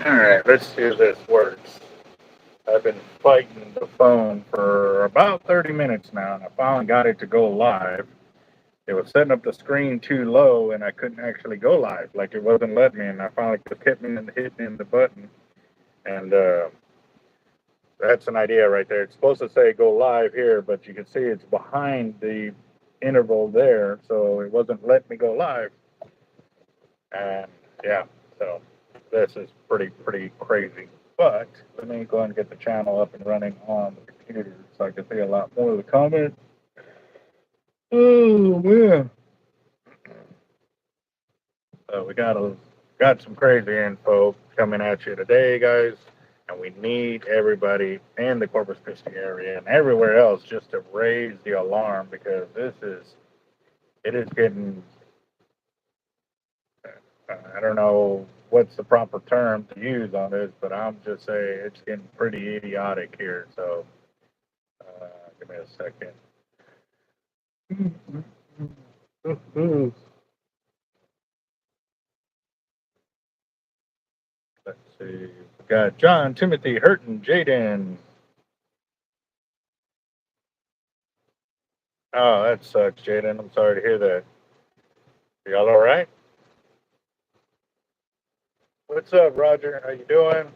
All right, let's see if this works. I've been fighting the phone for about 30 minutes now, and I finally got it to go live. It was setting up the screen too low, and I couldn't actually go live. Like it wasn't letting me, and I finally just hit me in the button, and that's an idea right there. It's supposed to say go live here, but you can see it's behind the interval there, so it wasn't letting me go live. And yeah, so this is pretty crazy. But let me go and get the channel up and running on the computer so I can see a lot more of the comments. Oh man. So we got some crazy info coming at you today, guys, and we need everybody in the Corpus Christi area and everywhere else just to raise the alarm because it is getting I don't know what's the proper term to use on this, but I'm just saying it's getting pretty idiotic here. So give me a second. Let's see. We got John, Timothy, Hurton, Jaden. Oh, that sucks, Jaden. I'm sorry to hear that. Y'all all right? What's up, Roger? How you doing?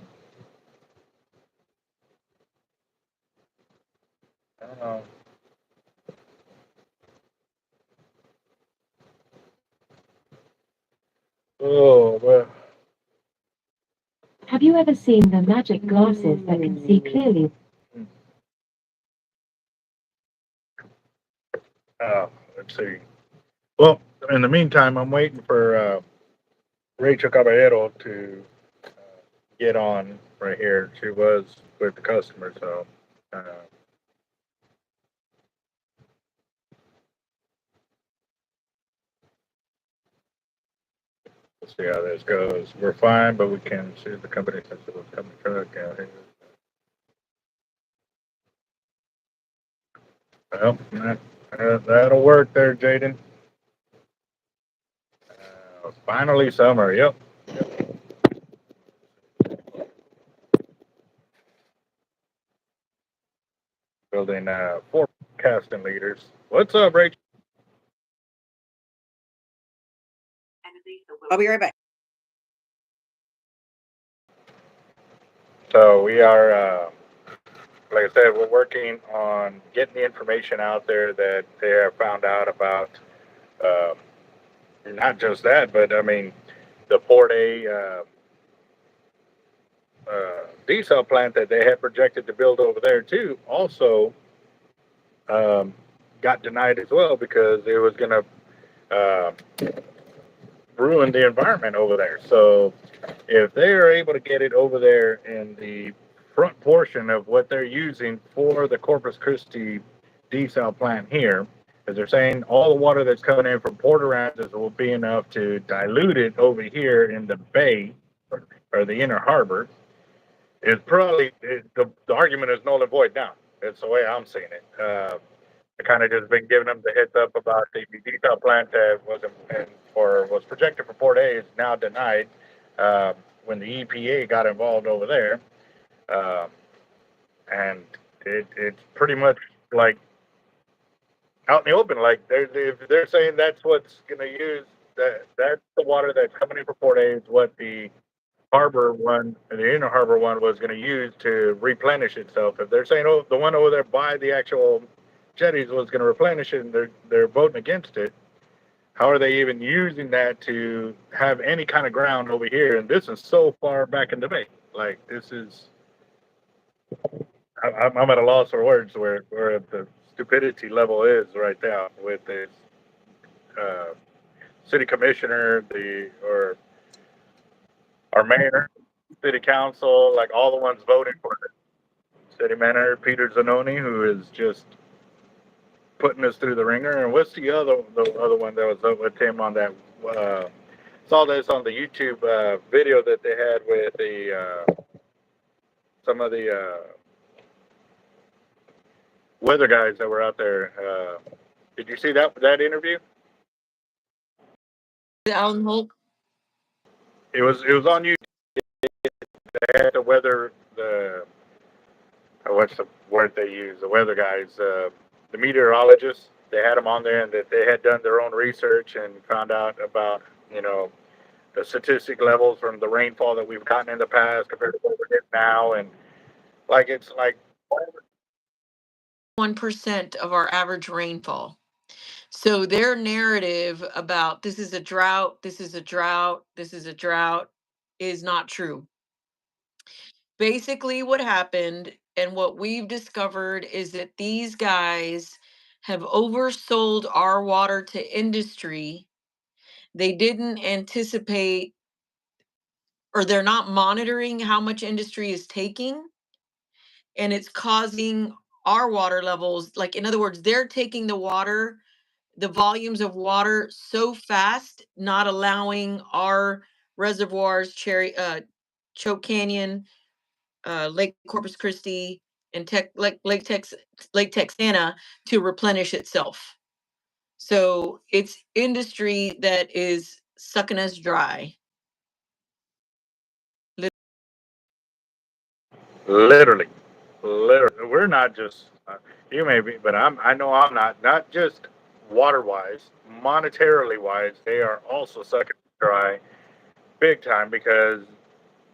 I don't know. Oh, well. Have you ever seen the magic glasses that can see clearly? Let's see. Well, in the meantime, I'm waiting for Rachel Caballero to get on right here. She was with the customer, so we'll see how this goes. We're fine, but we can see the company since it was coming truck out here. Well, that'll work there, Jaden. Finally, summer. Yep. Building forecasting leaders. What's up, Rachel? I'll be right back. So we are, like I said, we're working on getting the information out there that they have found out about. Um, Not just that, but I mean, the Port A diesel plant that they had projected to build over there too also um, got denied as well because it was going to uh, ruin the environment over there. So if they are able to get it over there in the front portion of what they're using for the Corpus Christi desal plant here, as they're saying all the water that's coming in from Port Aransas will be enough to dilute it over here in the bay or the inner harbor. It's probably the argument is null and void now. It's the way I'm seeing it. I kind of just been giving them the heads up about the desal plant that wasn't or was projected for 4 days, now denied when the EPA got involved over there. Um, and it's pretty much like out in the open. Like if they're saying that's what's going to use, that's the water that's coming in for 4 days, what the harbor one, the inner harbor one, was going to use to replenish itself. If they're saying, oh, the one over there by the actual jetties was going to replenish it, and they're voting against it, how are they even using that to have any kind of ground over here? And this is so far back in the bay. Like this is, I'm at a loss for words where the stupidity level is right now with this uh, city commissioner, the or our mayor, city council, like all the ones voting for it. City manager Peter Zanoni, who is just putting us through the ringer. And what's the other one that was up with him on that? Uh, saw this on the YouTube video that they had with the some of the weather guys that were out there. Did you see that interview? Alan Holt. It was on YouTube. they had to weather the what's the word they use? The weather guys, the meteorologists. They had them on there, and that they had done their own research and found out about the statistic levels from the rainfall that we've gotten in the past compared to what we're getting now, and like it's like 1% of our average rainfall. So their narrative about this is a drought, this is a drought, this is a drought is not true. Basically, what happened and what we've discovered is that these guys have oversold our water to industry. They didn't anticipate, or they're not monitoring how much industry is taking, and it's causing our water levels, like, in other words, they're taking the volumes of water so fast, not allowing our reservoirs, Choke Canyon, Lake Corpus Christi, and Lake Texana, to replenish itself. So it's industry that is sucking us dry. literally, literally. We're not just you may be, but I know I'm not just water wise, monetarily wise. They are also sucking dry big time because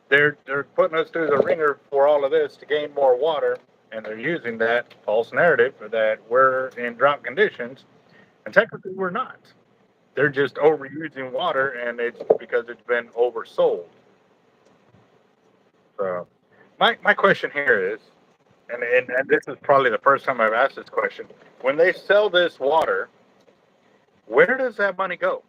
they're putting us through the ringer for all of this to gain more water, and they're using that false narrative that we're in drought conditions, and technically we're not. They're just overusing water, and it's because it's been oversold. So, my question here is, and this is probably the first time I've asked this question: when they sell this water, where does that money go?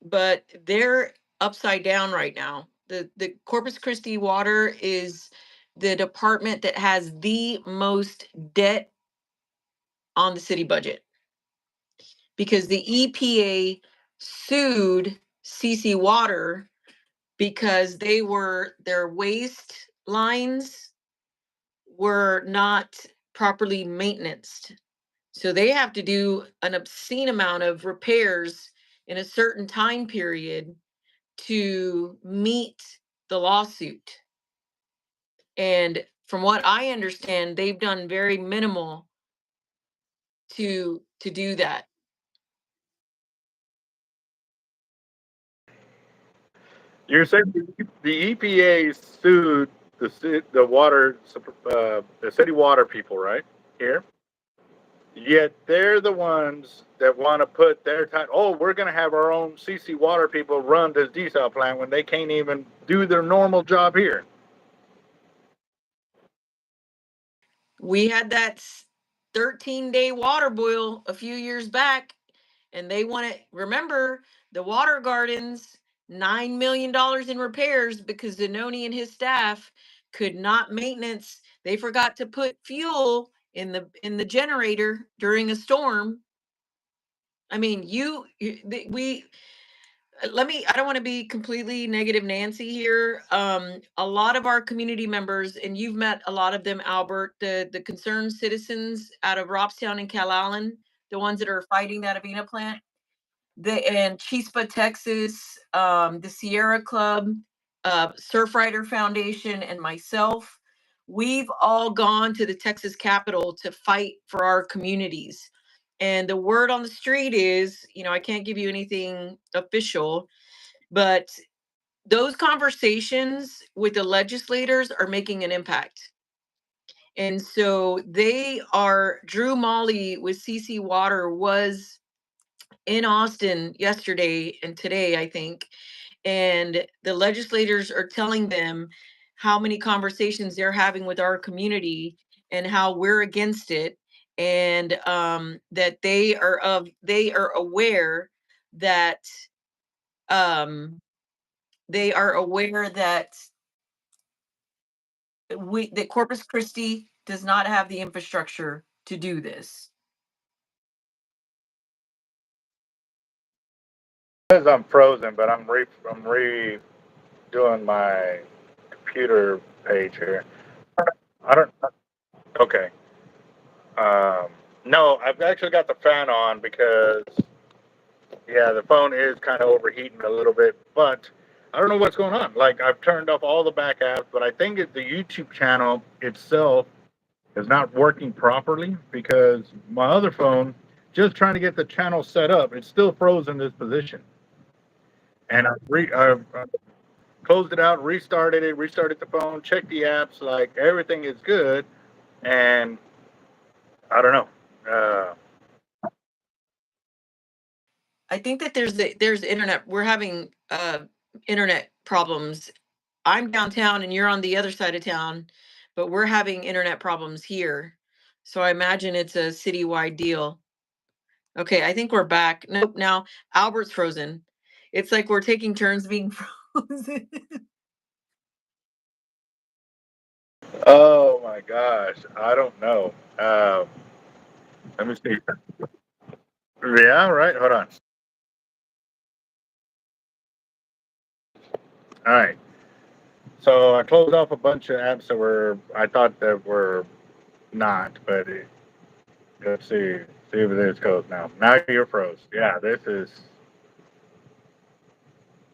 But they're upside down right now. The Corpus Christi water is the department that has the most debt on the city budget, because the EPA sued CC Water because their waste lines were not properly maintained. So they have to do an obscene amount of repairs in a certain time period to meet the lawsuit. And from what I understand, they've done very minimal to do that. You're saying the EPA sued the city water people, right? Here. Yet they're the ones that want to put their time. Oh, we're going to have our own CC water people run this desal plant when they can't even do their normal job here. We had that 13-day water boil a few years back, and they want to remember the water gardens, $9 million in repairs because Zanoni and his staff could not maintenance. They forgot to put fuel in the generator during a storm. I mean, we I don't want to be completely negative Nancy here. A lot of our community members, and you've met a lot of them, Albert, the concerned citizens out of Robstown and Calallen, the ones that are fighting that Avena plant, and Chispa, Texas, the Sierra Club, Surfrider Foundation, and myself, we've all gone to the Texas Capitol to fight for our communities. And the word on the street is, I can't give you anything official, but those conversations with the legislators are making an impact. And so Drew Molly with CC Water was in Austin yesterday and today, I think. And the legislators are telling them how many conversations they're having with our community and how we're against it. And that they are aware that um, that Corpus Christi does not have the infrastructure to do this. It says I'm frozen, but I'm redoing my computer page here. I don't. Okay. Um, no, I've actually got the fan on because Yeah, the phone is kind of overheating a little bit, but I don't know what's going on. Like I've turned off all the back apps, but I think the YouTube channel itself is not working properly because my other phone, just trying to get the channel set up, it's still frozen in this position. And I've closed it out, restarted it, restarted the phone, checked the apps, like everything is good. And I don't know. I think that there's internet. We're having internet problems. I'm downtown and you're on the other side of town, but we're having internet problems here. So I imagine it's a citywide deal. Okay, I think we're back. Nope, now Albert's frozen. It's like we're taking turns being frozen. Oh my gosh, I don't know. Let me see. Yeah, right. Hold on. All right. So I closed off a bunch of apps that I thought that were not, but let's see if this goes now. Now you're froze. Yeah, this is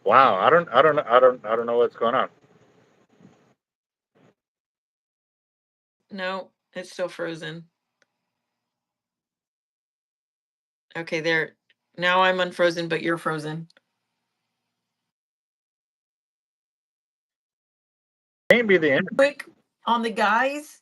wow. I don't know what's going on. No, it's still frozen. Okay, there. Now I'm unfrozen, but you're frozen. Can't be the end. Quick on the guys,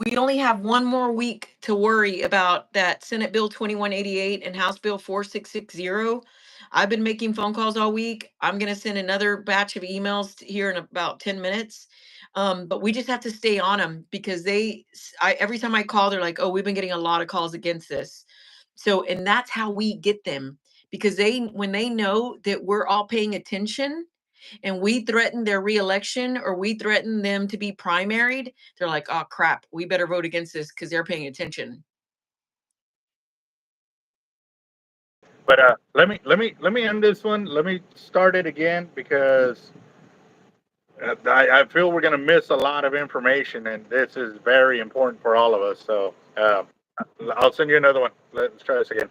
we only have one more week to worry about that Senate Bill 2188 and House Bill 4660. I've been making phone calls all week. I'm going to send another batch of emails here in about 10 minutes. But we just have to stay on them because every time I call, they're like, oh, we've been getting a lot of calls against this. So, and that's how we get them because when they know that we're all paying attention, and we threaten their reelection or we threaten them to be primaried, they're like, oh crap, we better vote against this because they're paying attention. But let me end this one. Let me start it again because I feel we're going to miss a lot of information, and this is very important for all of us. So I'll send you another one. Let's try this again.